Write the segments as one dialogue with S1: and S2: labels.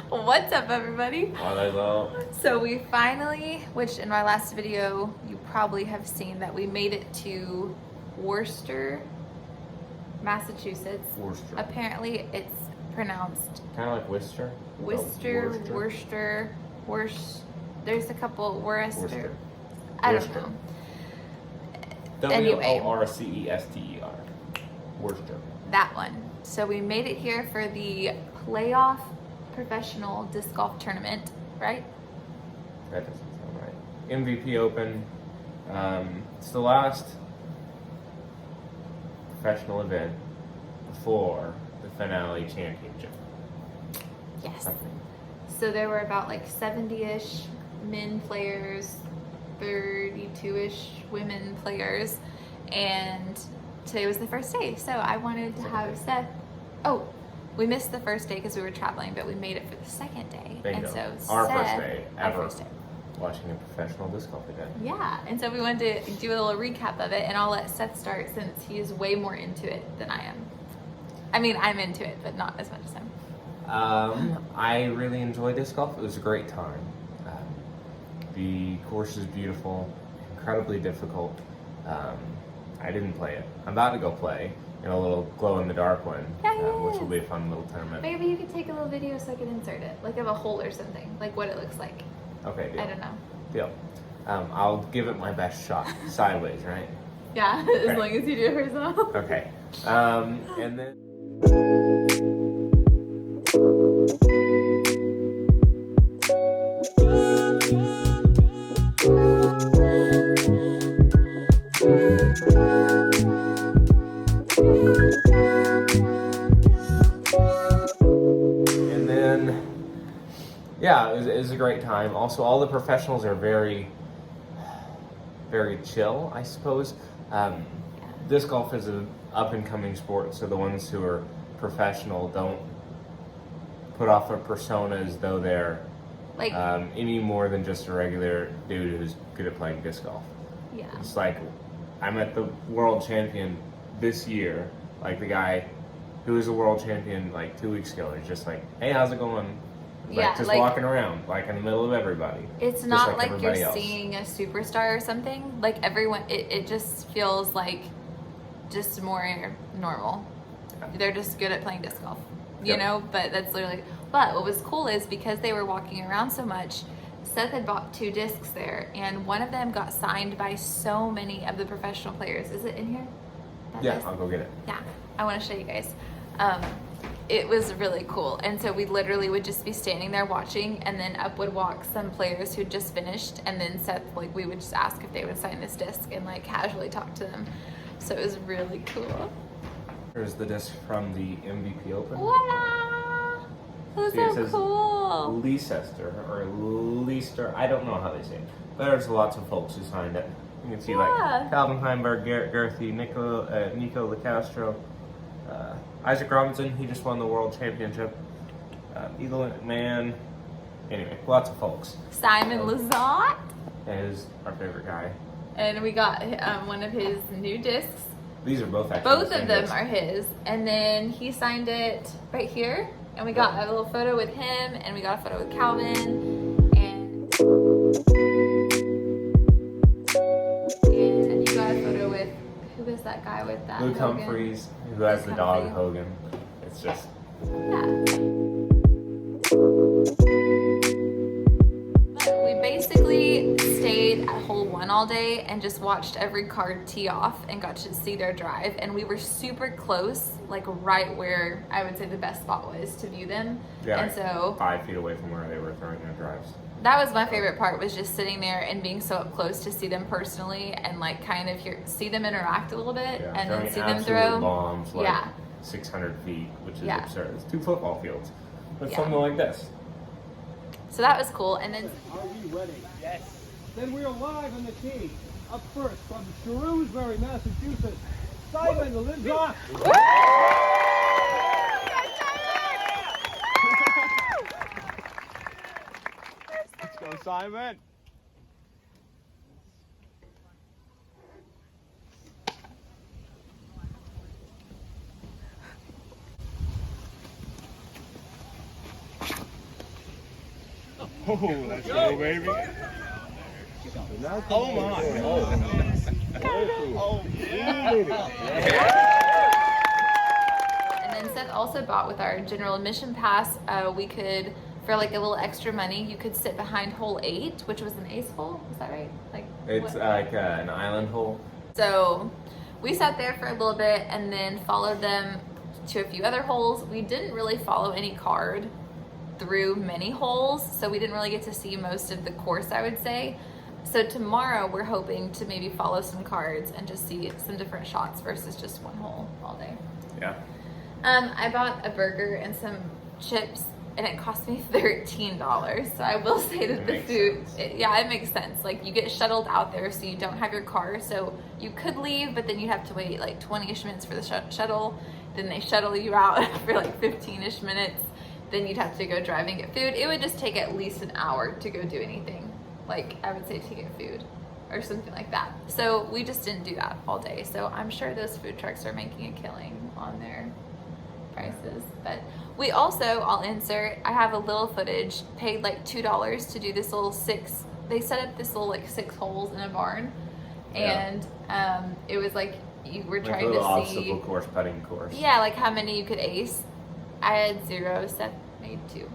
S1: What's up, everybody?
S2: Hello.
S1: So we finally, which in my last video you probably have seen, that we made it to Worcester, Massachusetts.
S2: Worcester.
S1: Apparently it's pronounced
S2: Kind of like Worcester.
S1: Worcester. There's a couple Worcester. I don't know. Anyway.
S2: Worcester. Worcester.
S1: That one. So we made it here for the playoff professional disc golf tournament, right?
S2: That doesn't sound right. MVP Open. It's the last professional event before the finale championship.
S1: Yes.
S2: Something.
S1: So there were about like 70-ish men players, 32-ish women players, and today was the first day. So I wanted to have Seth. Oh, we missed the first day because we were traveling, but we made it for the second day.
S2: Bingo.
S1: And so
S2: Our
S1: Seth,
S2: first day ever.
S1: Our first day.
S2: Watching a professional disc golf event.
S1: Yeah, and so we wanted to do a little recap of it, and I'll let Seth start since he is way more into it than I am. I mean, I'm into it, but not as much as him.
S2: I really enjoyed disc golf. It was a great time. The course is beautiful, incredibly difficult. I didn't play it. I'm about to go play in a little glow-in-the-dark one, which will be a fun little tournament.
S1: Maybe you could take a little video so I could insert it, like of a hole or something, like what it looks like.
S2: Okay, deal.
S1: I don't know.
S2: Deal. I'll give it my best shot. Sideways, right?
S1: Yeah,
S2: Okay.
S1: as long as you do it yourself.
S2: Okay. And then... Yeah, it was a great time. Also, all the professionals are very, very chill, I suppose. Disc golf is an up-and-coming sport, so the ones who are professional don't put off a persona as though they're
S1: like
S2: any more than just a regular dude who's good at playing disc golf.
S1: Yeah.
S2: It's like, I met the world champion this year, like the guy who was a world champion like 2 weeks ago. He's just like, hey, how's it going? Like, just walking around, like in the middle of everybody.
S1: It's not like you're
S2: else.
S1: seeing a superstar or something. Like everyone, it just feels like just more normal.
S2: Yeah.
S1: They're just good at playing disc golf, you
S2: Yep.
S1: know? But that's literally, but what was cool is because they were walking around so much, Seth had bought 2 discs there, and one of them got signed by so many of the professional players. Is it in here?
S2: Yeah, I'll go get it.
S1: Yeah, I want to show you guys. It was really cool, and so we literally would just be standing there watching, and then up would walk some players who just finished, and then Seth, like, we would just ask if they would sign this disc and like casually talk to them. So it was really cool.
S2: Here's the disc from the MVP Open.
S1: Wow, that's
S2: See, it
S1: so
S2: says
S1: cool.
S2: Leicester or Leicester. I don't know how they say it, but there's lots of folks who signed it. You can see like Calvin Heimberg, Garrett Gerthy, Nico LaCastro, Isaac Robinson. He just won the world championship. Eagle McMahon. Anyway, lots of folks.
S1: Simon Lizotte
S2: Is our favorite guy.
S1: and we got one of his new discs.
S2: These are both actually
S1: Both
S2: the same
S1: of them
S2: disc.
S1: are his, and then he signed it right here, and we got a little photo with him, and we got a photo with Calvin, and you got a photo with, who was that guy with that?
S2: Luke
S1: Hogan?
S2: Humphreys, who has the dog
S1: Humphrey.
S2: Hogan. It's just
S1: Yeah. But we basically stayed at hole 1 all day and just watched every card tee off and got to see their drive. And we were super close, like right where I would say the best spot was to view them.
S2: yeah,
S1: And so
S2: 5 feet away from where they were throwing their drives.
S1: that was my favorite part, was just sitting there and being so up close to see them personally and like kind of see them interact a little bit,
S2: Yeah,
S1: and then
S2: throwing
S1: see them
S2: absolute
S1: throw.
S2: bombs like
S1: Yeah.
S2: 600 feet, which is
S1: Yeah.
S2: absurd. It's 2 football fields with
S1: Yeah.
S2: something like this.
S1: So that was cool. And then
S3: Are we ready? Yes. Then we are live on the tee. Up first from Shrewsbury, Massachusetts, Simon Lizotte. Let's go, Simon.
S2: Oh, let's go, baby. Oh my. Oh,
S1: And then Seth also bought with our general admission pass, we could, for like a little extra money, you could sit behind hole 8, which was an ace hole. Is that right? Like
S2: it's like an island hole.
S1: So we sat there for a little bit and then followed them to a few other holes. We didn't really follow any card through many holes, so we didn't really get to see most of the course, I would say. So tomorrow we're hoping to maybe follow some cards and just see some different shots versus just one hole all day.
S2: Yeah.
S1: I bought a burger and some chips and it cost me $13. So I will say that the food, it makes sense. Like you get shuttled out there so you don't have your car. So you could leave, but then you have to wait like 20-ish minutes for the shuttle. Then they shuttle you out for like 15-ish minutes. Then you'd have to go drive and get food. It would just take at least an hour to go do anything. Like I would say to get food or something like that. So we just didn't do that all day. So I'm sure those food trucks are making a killing on their prices. But we also, I'll insert, I have a little footage, paid like $2 to do this little they set up this little like 6 holes in a barn.
S2: Yeah.
S1: And it was like you were
S2: Like
S1: trying
S2: a little
S1: to
S2: obstacle course, putting course.
S1: Yeah, like how many you could ace. I had 0, Seth made 2.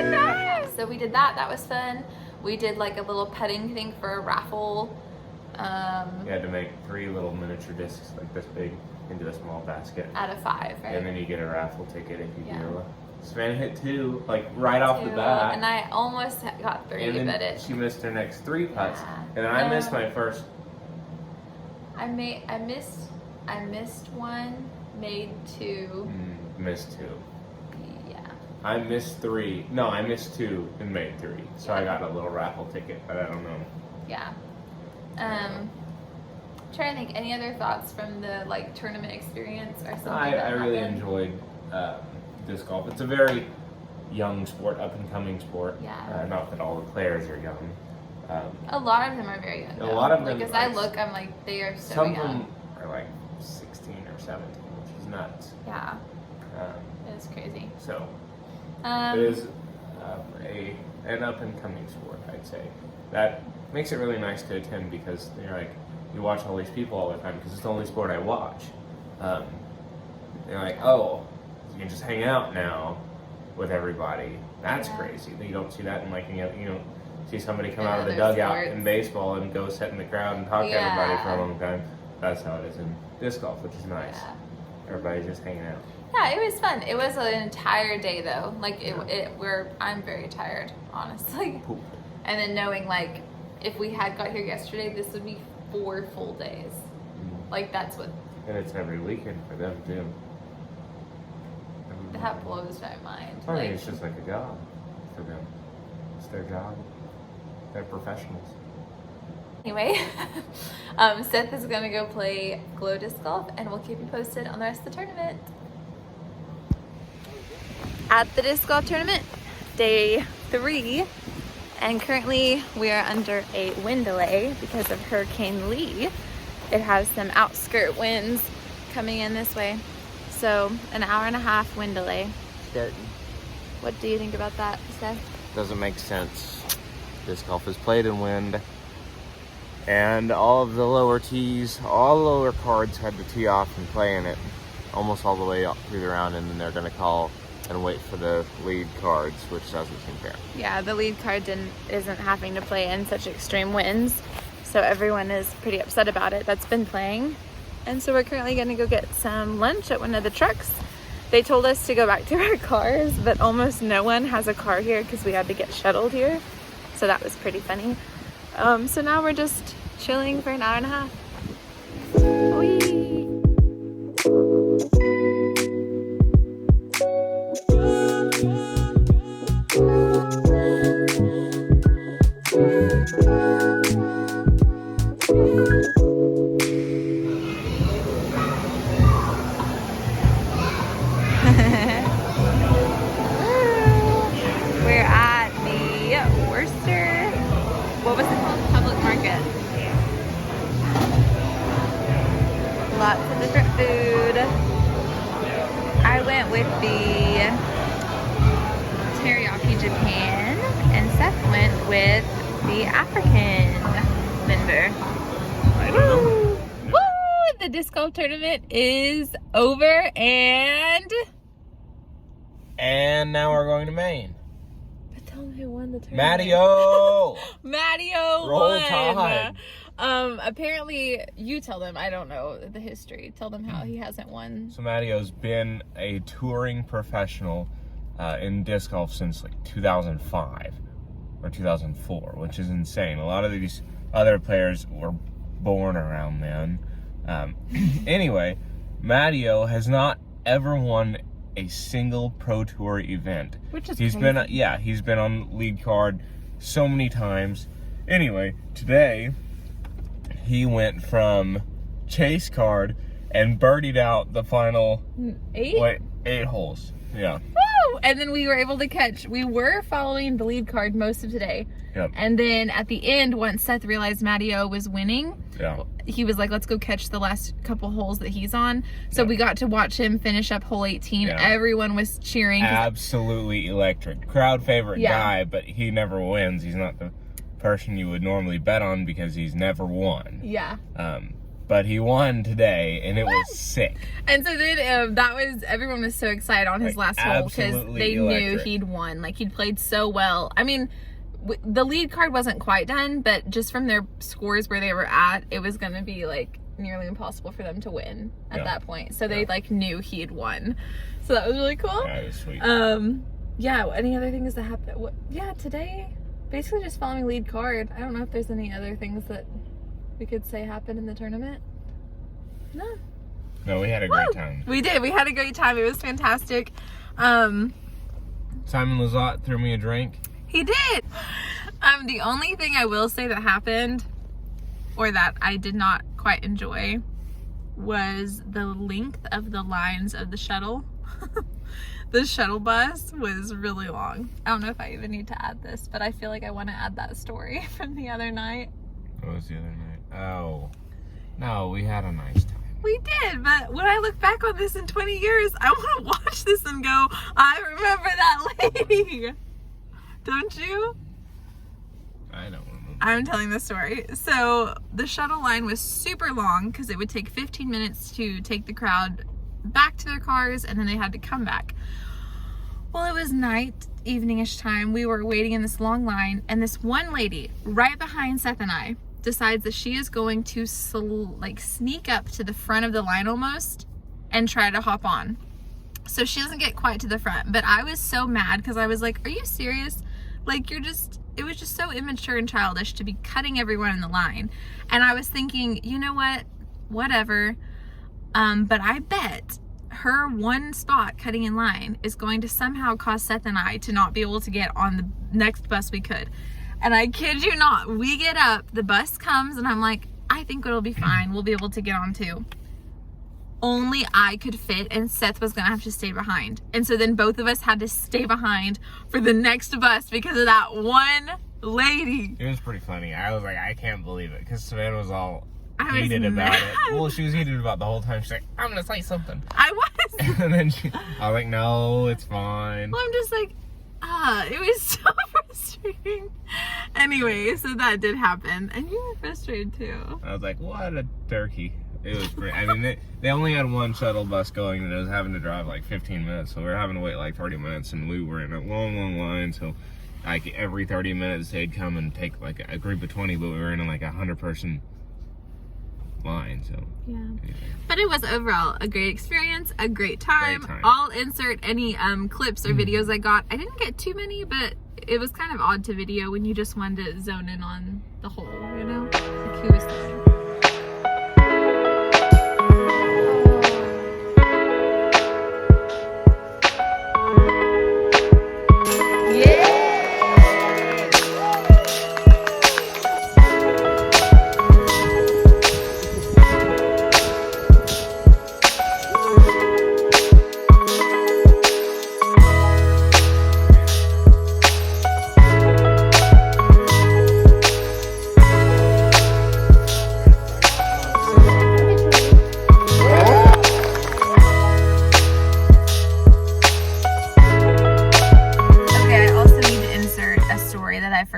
S1: Nice! So we did that. That was fun. We did like a little putting thing for a raffle.
S2: You had to make 3 little miniature discs like this big into a small basket.
S1: Out of 5, right?
S2: And then you get a raffle ticket if you do. Savannah hit 2, like right off the bat.
S1: And I almost got 3,
S2: and then
S1: but
S2: she missed her next 3 putts.
S1: Yeah.
S2: And then I missed my first.
S1: I missed 1, made 2.
S2: Missed 2.
S1: Yeah.
S2: I missed 3. No, I missed 2 and made 3. So I got a little raffle ticket, but I don't know.
S1: Yeah. Trying to think, any other thoughts from the like tournament experience or something?
S2: I really enjoyed disc golf. It's a very young sport, up and coming sport.
S1: Yeah.
S2: Not that all the players are young.
S1: A lot of them are very young.
S2: A lot of them.
S1: Like as I look, I'm like they are so
S2: some
S1: young.
S2: of them are like 16 or 17, which is nuts.
S1: Yeah. It's crazy.
S2: So it is an up and coming sport, I'd say. That makes it really nice to attend because you're like, you watch all these people all the time because it's the only sport I watch. You're like, oh, you can just hang out now with everybody. That's crazy. You don't see that in like, you don't see somebody come out of the dugout in baseball and go sit in the crowd and talk to everybody for a long time. That's how it is in disc golf, which is nice.
S1: Yeah.
S2: Everybody's just hanging out.
S1: Yeah, it was fun. It was an entire day though. Like I'm very tired, honestly.
S2: Poop.
S1: And then knowing like if we had got here yesterday, this would be 4 full days. Like that's what.
S2: And it's every weekend for them too.
S1: That blows my mind.
S2: I mean, it's just like a job for them. It's their job. They're professionals.
S1: Anyway, Seth is gonna go play glow disc golf, and we'll keep you posted on the rest of the tournament. At the disc golf tournament, day 3, and currently we are under a wind delay because of Hurricane Lee. It has some outskirt winds coming in this way, so an hour and a half wind delay.
S2: Starting.
S1: What do you think about that, Seth?
S2: Doesn't make sense. Disc golf is played in wind, and all of the lower tees, all the lower cards had to tee off and play in it almost all the way up through the round, and then they're going to call and wait for the lead cards, which doesn't seem fair.
S1: Yeah, the lead card isn't having to play in such extreme winds, so everyone is pretty upset about it that's been playing. And so we're currently going to go get some lunch at one of the trucks. They told us to go back to our cars, but almost no one has a car here because we had to get shuttled here. So that was pretty funny. So now we're just chilling for an hour and a half. Whee! We're at the Worcester, what was it called? Public Market. Lots of different food. I went with the teriyaki Japan, and Seth went with the African vendor.
S2: I don't know.
S1: Woo! The disc golf tournament is over, and
S2: now we're going to Maine.
S1: but tell me who won the tournament.
S2: Mattio!
S1: Mattio
S2: Roll
S1: won.
S2: Tide.
S1: Apparently, you tell them. I don't know the history. Tell them how he hasn't won.
S2: So Mattio's been a touring professional in disc golf since like 2005 or 2004, which is insane. A lot of these other players were born around then. Anyway, Mattio has not ever won a single Pro Tour event.
S1: Which is
S2: he's
S1: crazy.
S2: he's been on lead card so many times. Anyway, today he went from chase card and birdied out the final
S1: 8?
S2: 8 holes. Yeah.
S1: Woo! And then we were able to catch. We were following the lead card most of today.
S2: Yep.
S1: And then at the end, once Seth realized Mattio was winning,
S2: Yeah.
S1: he was like, let's go catch the last couple holes that he's on. So
S2: Yeah.
S1: we got to watch him finish up hole 18.
S2: Yeah.
S1: Everyone was cheering. 'cause-
S2: Absolutely electric. Crowd favorite
S1: Yeah.
S2: guy, but he never wins. He's not the person you would normally bet on because he's never won.
S1: Yeah.
S2: But he won today, and it was sick.
S1: And so then everyone was so excited on his
S2: Like,
S1: last hole because
S2: absolutely
S1: they knew
S2: electric.
S1: he'd won. Like, he'd played so well. I mean, the lead card wasn't quite done, but just from their scores where they were at, it was going to be like nearly impossible for them to win at
S2: Yeah.
S1: that point. So they like knew he had won. So that was really cool.
S2: Yeah, it was sweet.
S1: Yeah, any other things that happened? Yeah, today, basically just following lead card. I don't know if there's any other things that we could say happened in the tournament. No.
S2: No, we had a great
S1: Woo!
S2: time.
S1: We did. We had a great time. It was fantastic.
S2: Simon Lizotte threw me a drink.
S1: He did. The only thing I will say that happened, or that I did not quite enjoy, was the length of the lines of the shuttle. The shuttle bus was really long. I don't know if I even need to add this, but I feel like I want to add that story from the other night.
S2: What was the other night? Oh. No, we had a nice time.
S1: We did, but when I look back on this in 20 years, I want to watch this and go, I remember that lady. Don't you?
S2: I don't remember.
S1: I'm telling the story. So the shuttle line was super long because it would take 15 minutes to take the crowd back to their cars, and then they had to come back. Well, it was night, evening-ish time. We were waiting in this long line, and this one lady right behind Seth and I decides that she is going to sneak up to the front of the line almost and try to hop on. So she doesn't get quite to the front, but I was so mad because I was like, are you serious? Like, it was just so immature and childish to be cutting everyone in the line. And I was thinking, you know what, whatever. But I bet her one spot cutting in line is going to somehow cause Seth and I to not be able to get on the next bus we could. And I kid you not, we get up, the bus comes, and I'm like, I think it'll be fine. We'll be able to get on too. Only I could fit, and Seth was gonna have to stay behind. And so then both of us had to stay behind for the next bus because of that one lady.
S2: It was pretty funny. I was like, I can't believe it. Because Savannah was all
S1: I was
S2: heated about
S1: mad.
S2: it. Well, she was heated about the whole time. She's like, I'm going to say something.
S1: I was.
S2: And then I was like, no, it's fine.
S1: Well, I'm just like, it was so frustrating. Anyway, so that did happen. And you were frustrated too.
S2: I was like, what a turkey. It was great. I mean, they only had one shuttle bus going, and it was having to drive like 15 minutes. So we were having to wait like 30 minutes, and we were in a long, long line. So like every 30 minutes, they'd come and take like a group of 20, but we were in like a 100-person line. So
S1: Yeah.
S2: anyway.
S1: But it was overall a great experience, a great time.
S2: Great time.
S1: I'll insert any clips or videos I got. I didn't get too many, but it was kind of odd to video when you just wanted to zone in on the whole, you know? Like who was throwing.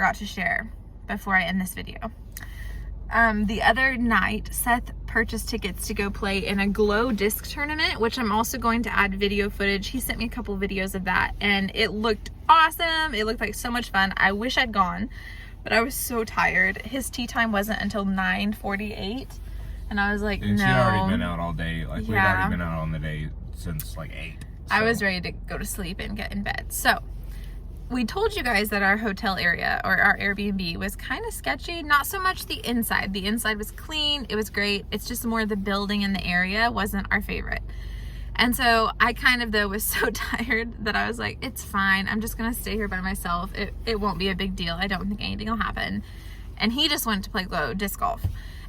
S1: forgot to share before I end this video. The other night, Seth purchased tickets to go play in a glow disc tournament, which I'm also going to add video footage. He sent me a couple videos of that, and it looked awesome. It looked like so much fun. I wish I'd gone, but I was so tired. His tee time wasn't until 9:48, and I was like,
S2: and
S1: no.
S2: she'd already been out all day. Like, we'd already been out on the day since like 8. So.
S1: I was ready to go to sleep and get in bed. So we told you guys that our hotel area, or our Airbnb, was kind of sketchy. Not so much the inside. The inside was clean. It was great. It's just more the building and the area wasn't our favorite. And so I kind of, though, was so tired that I was like, it's fine. I'm just going to stay here by myself. It won't be a big deal. I don't think anything will happen. And he just went to play glow disc golf.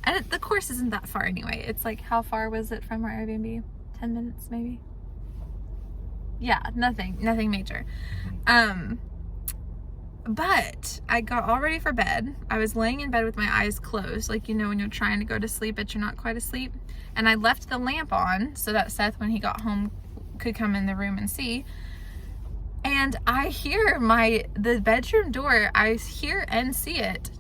S1: And the course isn't that far anyway. It's like, how far was it from our Airbnb? 10 minutes maybe? Yeah, nothing major. But I got all ready for bed. I was laying in bed with my eyes closed, like, you know, when you're trying to go to sleep but you're not quite asleep. And I left the lamp on so that Seth, when he got home, could come in the room and see. And I hear the bedroom door, I hear and see it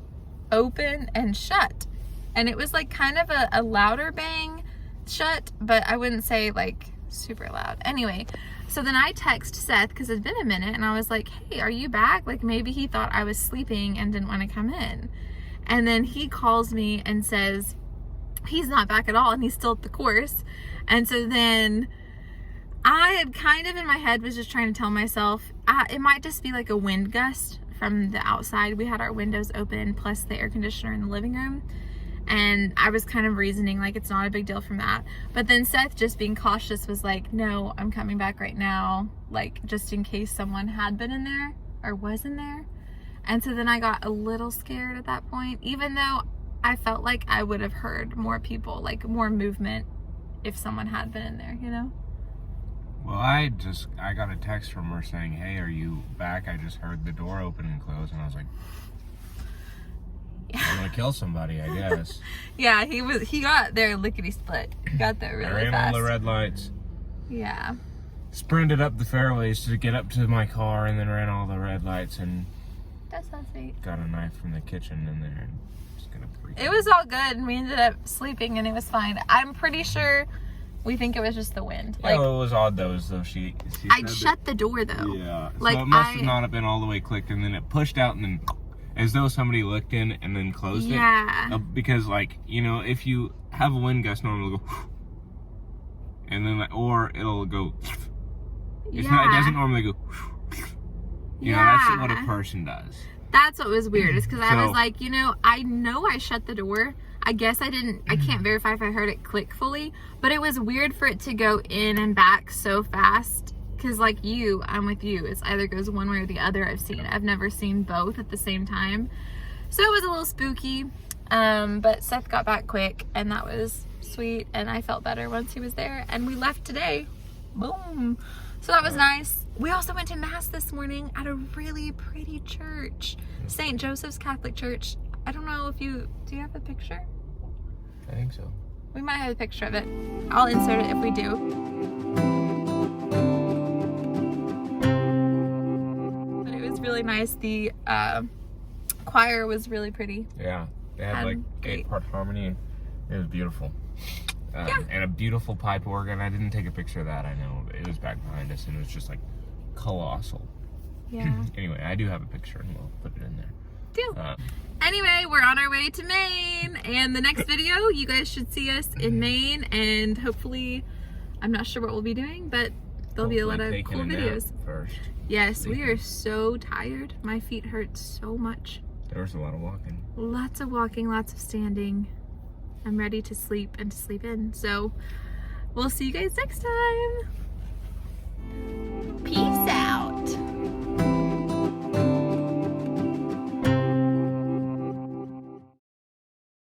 S1: open and shut. And it was like kind of a louder bang shut, but I wouldn't say like super loud. Anyway, so then I text Seth, because it's been a minute, and I was like, hey, are you back? Like, maybe he thought I was sleeping and didn't want to come in. And then he calls me and says he's not back at all, and he's still at the course. And so then I had kind of in my head was just trying to tell myself, it might just be like a wind gust from the outside. We had our windows open, plus the air conditioner in the living room. And I was kind of reasoning like it's not a big deal from that. But then Seth, just being cautious, was like, no, I'm coming back right now. Like, just in case someone had been in there or was in there. And so then I got a little scared at that point, even though I felt like I would have heard more people, like more movement, if someone had been in there, you know?
S2: Well, I got a text from her saying, hey, are you back? I just heard the door open and close. And I was like, I'm gonna kill somebody, I guess.
S1: Yeah, he got there lickety split. He got there really
S2: ran
S1: fast.
S2: all the red lights.
S1: Yeah.
S2: Sprinted up the fairways to get up to my car, and then ran all the red lights, and
S1: That's so sweet.
S2: got a knife from the kitchen in there and just gonna freak
S1: It was all good, and we ended up sleeping, and it was fine. I'm pretty sure we think it was just the wind.
S2: Yeah, well, it was odd though, as though she
S1: I shut the door though.
S2: Yeah.
S1: Like,
S2: so it must have not have been all the way clicked, and then it pushed out, and then as though somebody looked in and then closed it.
S1: Yeah.
S2: Because, like, you know, if you have a wind gust, normally it'll go, and then, or it'll go. It's not. It doesn't normally go. You know, that's what a person does.
S1: That's what was weird. Is because I was like, you know I shut the door. I guess I didn't. I can't verify if I heard it click fully, but it was weird for it to go in and back so fast. Because like you, I'm with you. It's either goes one way or the other. I've never seen both at the same time. So it was a little spooky. But Seth got back quick, and that was sweet. And I felt better once he was there. And we left today. Boom. So that was nice. We also went to Mass this morning at a really pretty church. St. Joseph's Catholic Church. I don't know if do you have a picture?
S2: I think so.
S1: We might have a picture of it. I'll insert it if we do. Really nice. The choir was really pretty.
S2: Yeah, they had like 8-part harmony, and it was beautiful. And a beautiful pipe organ. I didn't take a picture of that, I know. It was back behind us, and it was just like colossal.
S1: Yeah.
S2: Anyway, I do have a picture, and we'll put it in there.
S1: Anyway, we're on our way to Maine, and the next video, you guys should see us in Maine, and hopefully, I'm not sure what we'll be doing, but there'll be a lot of cool videos.
S2: First.
S1: Yes, we are so tired. My feet hurt so much.
S2: There was a lot of walking.
S1: Lots of walking, lots of standing. I'm ready to sleep and to sleep in. So we'll see you guys next time.